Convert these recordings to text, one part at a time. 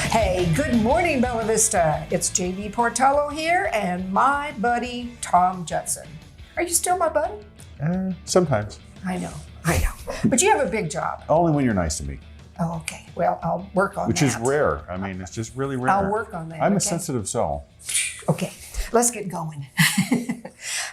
Hey, good morning, Bella Vista. It's JB Portillo here and my buddy, Tom Judson. Are you still my buddy? Sometimes. I know. But you have a big job. Only when you're nice to me. Oh, okay. Well, I'll work on Which that. is rare. I mean, it's just really rare. I'll work on that. I'm a sensitive soul. Okay, let's get going.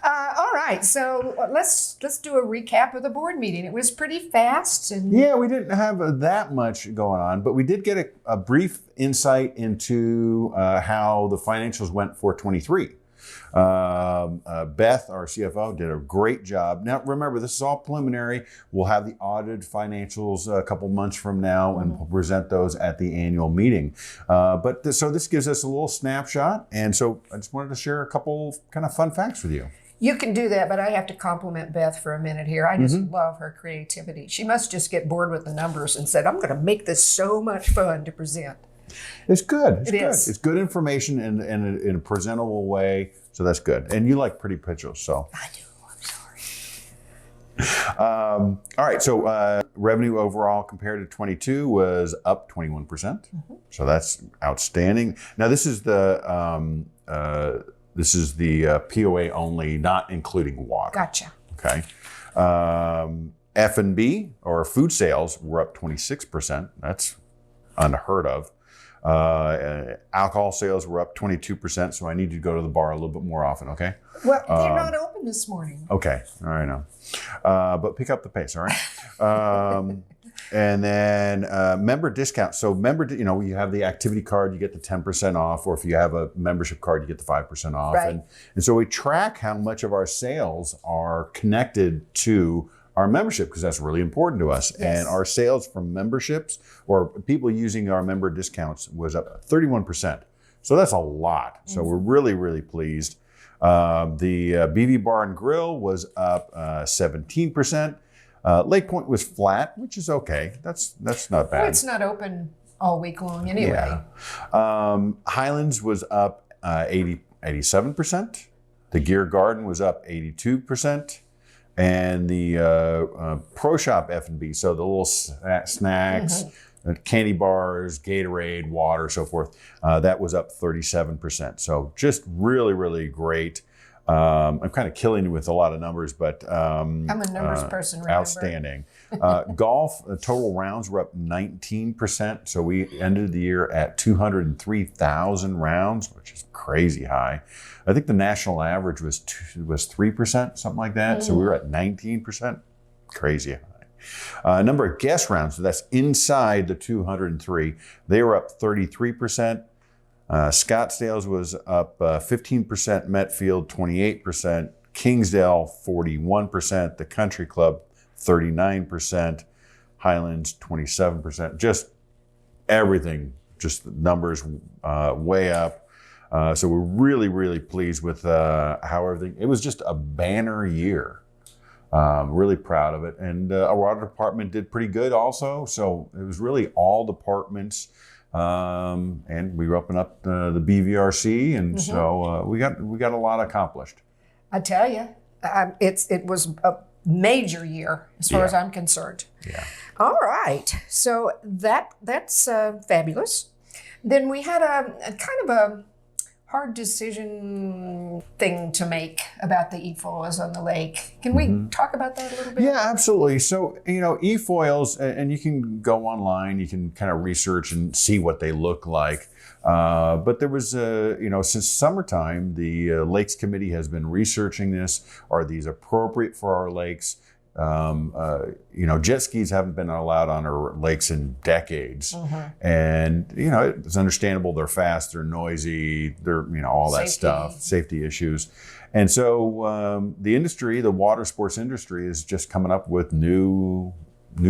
All right, so let's do a recap of the board meeting. It was pretty fast. Yeah, we didn't have that much going on, but we did get a brief insight into how the financials went for 23. Beth, our CFO, did a great job. Now, remember, this is all preliminary. We'll have the audited financials a couple months from now, and we'll present those at the annual meeting. So this gives us a little snapshot, and so I just wanted to share a couple kind of fun facts with you. You can do that, but I have to compliment Beth for a minute here. I just love her creativity. She must just get bored with the numbers and said, I'm going to make this so much fun to present. It's good. It's It good. is. It's good information in a presentable way. So that's good. And you like pretty pictures, so. I do. I'm sorry. All right. So revenue overall compared to 22 was up 21%. So that's outstanding. Now this is the POA only, not including water. Gotcha. Okay. F&B or food sales were up 26%. That's unheard of. Alcohol sales were up 22%, so I need you to go to the bar a little bit more often, okay? Well, they're not open this morning. Okay, all right now. But pick up the pace, all right? And then member discounts. So you have the activity card, you get the 10% off, or if you have a membership card, you get the 5% off. Right. And so we track how much of our sales are connected to our membership, because that's really important to us. Yes. And our sales from memberships or people using our member discounts was up 31%. So that's a lot. So we're really, really pleased. The BV Bar and Grill was up 17%. Lake Point was flat, which is okay. That's not bad. Well, it's not open all week long anyway. Yeah. Highlands was up 87%. The Gear Garden was up 82%. And the Pro Shop F&B, so the little snacks, candy bars, Gatorade, water, so forth, that was up 37%. So just really, really great. I'm kind of killing you with a lot of numbers, but I'm a numbers person, remember? Outstanding. Golf, total rounds were up 19%. So we ended the year at 203,000 rounds, which is crazy high. I think the national average was 3%, something like that. So we were at 19%, crazy high. Number of guest rounds, so that's inside the 203, they were up 33%. Scottsdale was up 15%, Metfield 28%, Kingsdale 41%, the Country Club 39%, Highlands 27%. Just everything, just the numbers way up. So we're really, really pleased with how everything. It was just a banner year. Really proud of it, and our water department did pretty good also. So it was really all departments. And we were opening up the BVRC, and so we got a lot accomplished. I tell you, it was a major year as far as I'm concerned. Yeah. All right, so that's fabulous. Then we had a kind of a hard decision thing to make about the e-foils on the lake. Can we talk about that a little bit? Yeah, absolutely. So, e-foils, and you can go online, you can kind of research and see what they look like. But there was, since summertime, the Lakes Committee has been researching this. Are these appropriate for our lakes? Jet skis haven't been allowed on our lakes in decades. And, it's understandable. They're fast, they're noisy, they're, all that stuff, safety issues. And so the industry, the water sports industry, is just coming up with new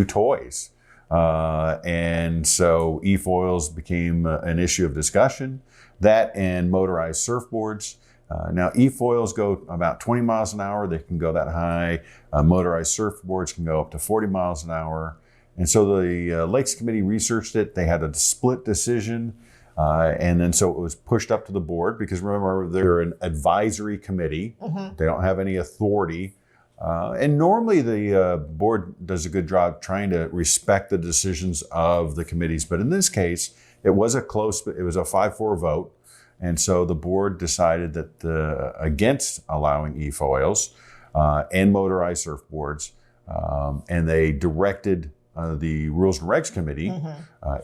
toys. And so e-foils became an issue of discussion. That and motorized surfboards. Now, e-foils go about 20 miles an hour. They can go that high. Motorized surfboards can go up to 40 miles an hour. And so the Lakes Committee researched it. They had a split decision. And then so it was pushed up to the board because remember, they're an advisory committee. They don't have any authority. And normally the board does a good job trying to respect the decisions of the committees. But in this case, It was a 5-4 vote. And so the board decided that against allowing e-foils and motorized surfboards, and they directed the Rules and Regs Committee,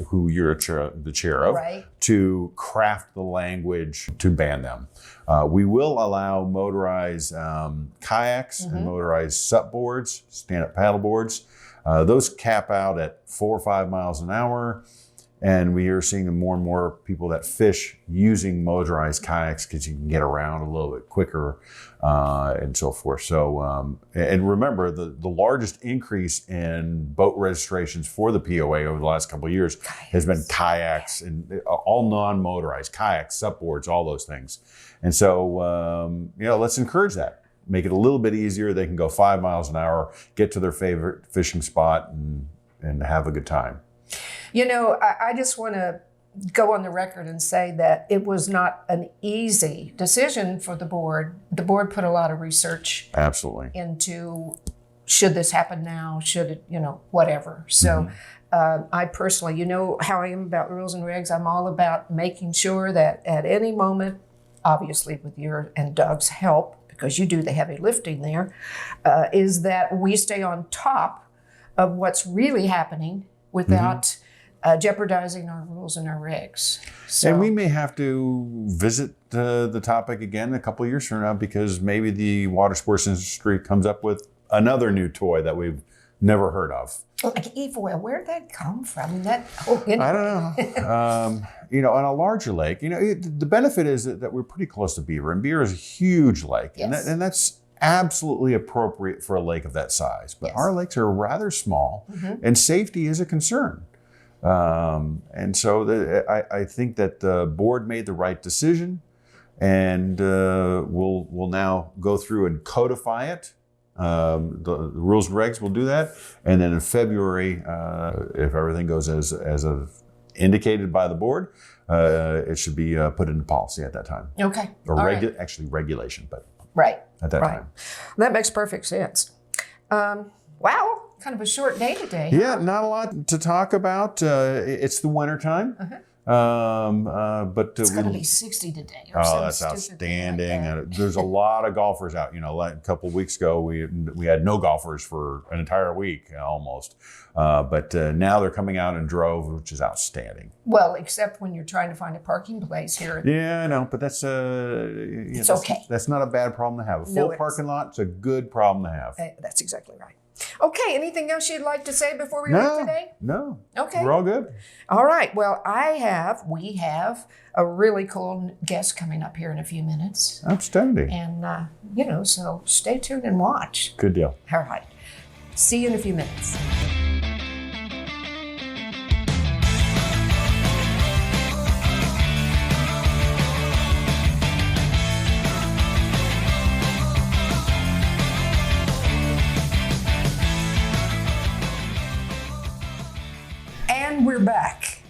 who you're the chair of, Right. to craft the language to ban them. We will allow motorized kayaks and motorized SUP boards, stand-up paddle boards. Those cap out at 4 or 5 miles an hour. And we are seeing more and more people that fish using motorized kayaks because you can get around a little bit quicker and so forth. So, and remember, the largest increase in boat registrations for the POA over the last couple of years has been kayaks and all non-motorized kayaks, supboards, all those things. And so, let's encourage that. Make it a little bit easier. They can go 5 miles an hour, get to their favorite fishing spot, and have a good time. I just want to go on the record and say that it was not an easy decision for the board. The board put a lot of research Absolutely into, should this happen now? Should it, whatever. So I personally, how I am about rules and regs. I'm all about making sure that at any moment, obviously with your and Doug's help, because you do the heavy lifting there, is that we stay on top of what's really happening without jeopardizing our rules and our regs. So, and we may have to visit the topic again a couple of years from now because maybe the water sports industry comes up with another new toy that we've never heard of. like e-foil, where'd that come from? I don't know. On a larger lake, the benefit is that we're pretty close to Beaver, and Beaver is a huge lake, Yes. and that's absolutely appropriate for a lake of that size. But Yes. our lakes are rather small, and safety is a concern. And so I think that the board made the right decision, and we'll now go through and codify it. The rules and regs will do that, and then in February, if everything goes as indicated by the board, it should be put into policy at that time, Okay. or All right. actually regulation, but Right. at that Right. time. That makes perfect sense. Wow, kind of a short day today. huh? Yeah, not a lot to talk about. It's the winter time, but It's going to be 60 today. Or oh, some that's stupid thing like outstanding. that. There's a lot of golfers out. Like a couple of weeks ago, we had no golfers for an entire week almost. But now they're coming out in droves, which is outstanding. Well, except when you're trying to find a parking place here. Yeah, I know, but that's It's okay. That's not a bad problem to have. A No, full it parking lot, it's a good problem to have. That's exactly right. Okay, anything else you'd like to say before we leave today? No. Okay. We're all good. All right. Well, we have a really cool guest coming up here in a few minutes. Outstanding. And, so stay tuned and watch. Good deal. All right. See you in a few minutes. And we're back.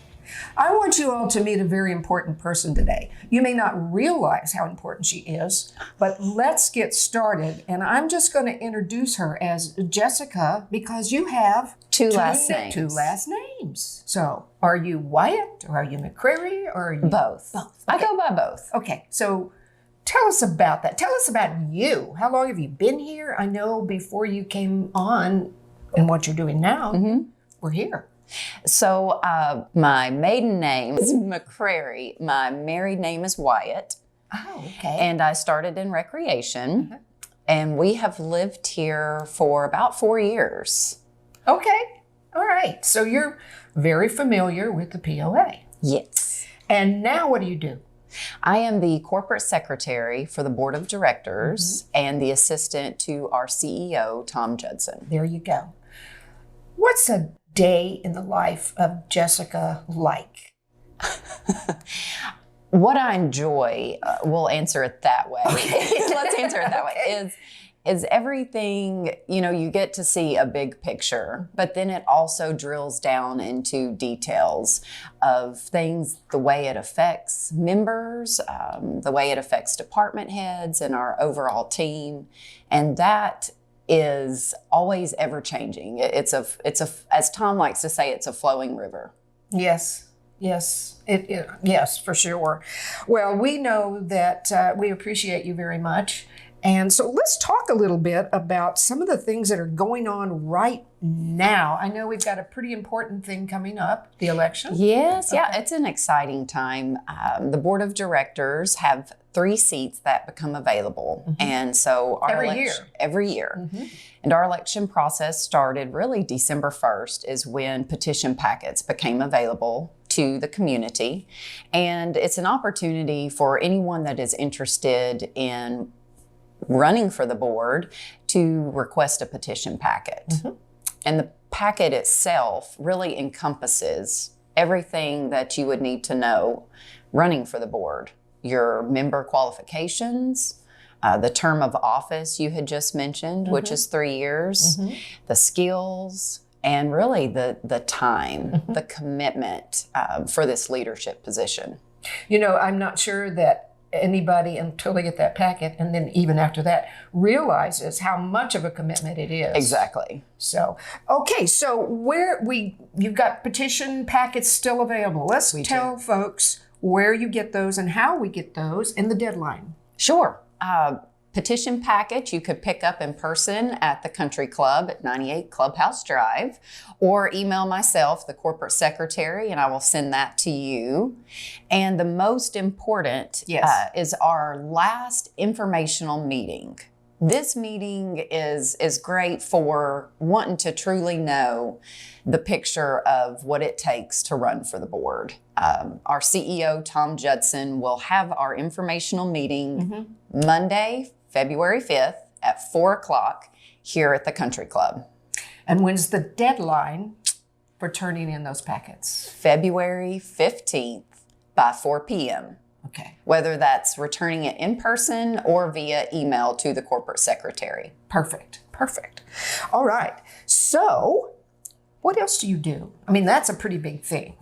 I want you all to meet a very important person today. You may not realize how important she is, but let's get started. And I'm just going to introduce her as Jessica because you have Two last names. Two last names. So, are you Wyatt or are you McCrary or are you Both. Both. I Okay. go by both. Okay, so tell us about that. Tell us about you. How long have you been here? I know before you came on and what you're doing now, we're here. So my maiden name is McCrary. My married name is Wyatt. Oh, okay. And I started in recreation. And we have lived here for about 4 years. Okay. All right. So you're very familiar with the POA. Yes. And now what do you do? I am the corporate secretary for the board of directors and the assistant to our CEO, Tom Judson. There you go. What's a day in the life of Jessica like? What I enjoy, we'll answer it that way. Let's answer it that way. Is everything, you get to see a big picture, but then it also drills down into details of things, the way it affects members, the way it affects department heads and our overall team. And that is always ever changing. It's as Tom likes to say, it's a flowing river. Yes. Yes, yes, for sure. Well, we know that we appreciate you very much. And so let's talk a little bit about some of the things that are going on right now. I know we've got a pretty important thing coming up, the election. Yes, yeah, it's an exciting time. The board of directors have 3 seats that become available. And so our every year. And our election process started really December 1st is when petition packets became available to the community. And it's an opportunity for anyone that is interested in running for the board to request a petition packet. And the packet itself really encompasses everything that you would need to know running for the board. Your member qualifications, the term of office you had just mentioned, which is 3 years, the skills, and really the time, the commitment for this leadership position. You know, I'm not sure that anybody, until they get that packet, and then even after that, realizes how much of a commitment it is. Exactly. So, okay, so you've got petition packets still available. Let's tell folks where you get those and how we get those and the deadline. Sure. Petition packet you could pick up in person at the Country Club at 98 Clubhouse Drive, or email myself, the corporate secretary, and I will send that to you. And the most important is our last informational meeting. This meeting is great for wanting to truly know the picture of what it takes to run for the board. Our CEO, Tom Judson, will have our informational meeting Monday, February 5th at 4 o'clock here at the Country Club. And when's the deadline for turning in those packets? February 15th by 4 p.m. Okay. Whether that's returning it in person or via email to the corporate secretary. Perfect. All right. So what else do you do? I mean, that's a pretty big thing.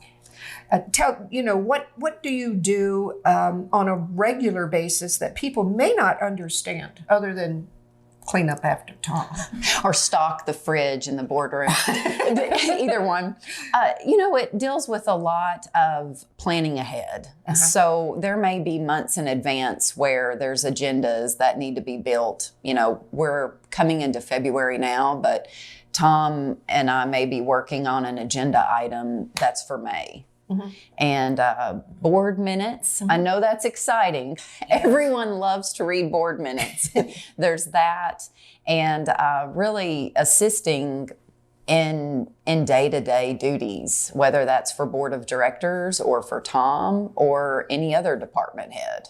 What do you do on a regular basis that people may not understand other than clean up after Tom? Or stock the fridge in the boardroom. Either one. It deals with a lot of planning ahead. So there may be months in advance where there's agendas that need to be built. We're coming into February now, but Tom and I may be working on an agenda item that's for May. And board minutes. I know that's exciting. Everyone loves to read board minutes. There's that. And really assisting in day-to-day duties, whether that's for board of directors or for Tom or any other department head.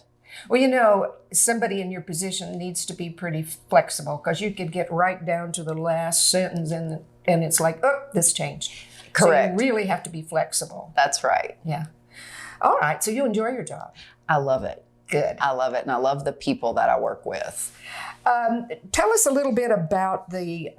Well, somebody in your position needs to be pretty flexible, because you could get right down to the last sentence and it's like, oh, this changed. Correct. So you really have to be flexible. That's right. Yeah. All right. So you enjoy your job. I love it. Good. I love it. And I love the people that I work with. Tell us a little bit about the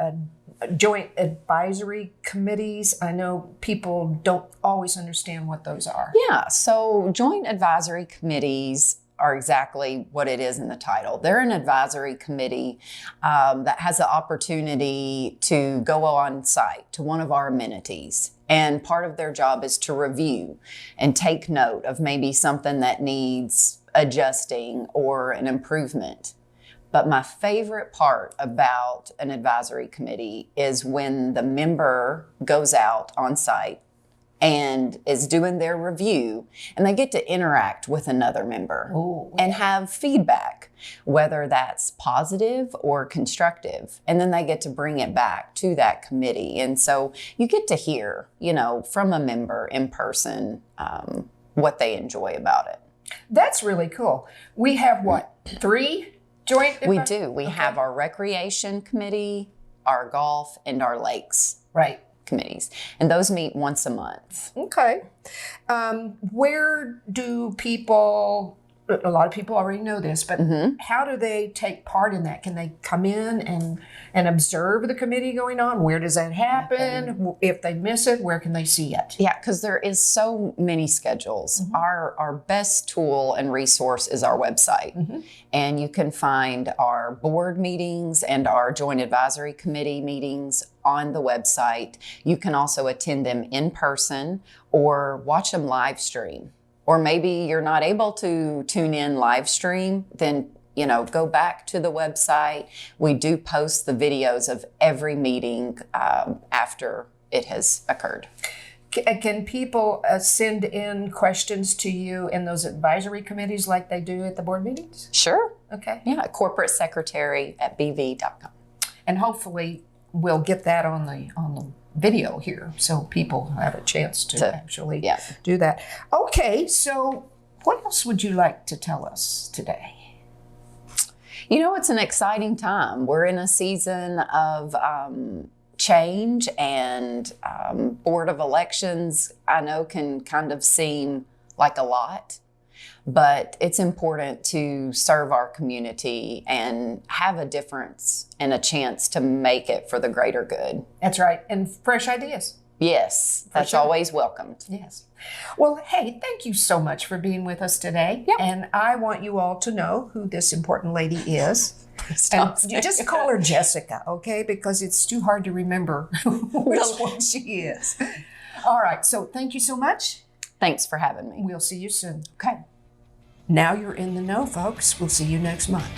joint advisory committees. I know people don't always understand what those are. Yeah. So joint advisory committees are exactly what it is in the title. They're an advisory committee that has the opportunity to go on site to one of our amenities. And part of their job is to review and take note of maybe something that needs adjusting or an improvement. But my favorite part about an advisory committee is when the member goes out on site and is doing their review, and they get to interact with another member and have feedback, whether that's positive or constructive. And then they get to bring it back to that committee. And so you get to hear, from a member in person, what they enjoy about it. That's really cool. We have 3 joint? We do. We have our recreation committee, our golf, and our lakes. Right. Committees, and those meet once a month. Okay. Where do people, a lot of people already know this, but how do they take part in that? Can they come in and observe the committee going on? Where does that happen? If they miss it, where can they see it? Yeah, because there is so many schedules. Our best tool and resource is our website. And you can find our board meetings and our joint advisory committee meetings on the website. You can also attend them in person or watch them live stream. Or maybe you're not able to tune in live stream, then go back to the website. We do post the videos of every meeting after it has occurred. Can people send in questions to you in those advisory committees like they do at the board meetings? Sure. Okay. Yeah, corporate secretary at bv.com. And hopefully we'll get that on the video here so people have a chance to actually do that. Okay, so what else would you like to tell us today? It's an exciting time. We're in a season of change, and Board of Elections, I know, can kind of seem like a lot, but it's important to serve our community and have a difference and a chance to make it for the greater good. That's right. And fresh ideas. Yes, that's always welcomed. Yes. Well, hey, thank you so much for being with us today. Yep. And I want you all to know who this important lady is. And you just call her Jessica, okay? Because it's too hard to remember which one she is. All right. So thank you so much. Thanks for having me. We'll see you soon. Okay. Now you're in the know, folks. We'll see you next month.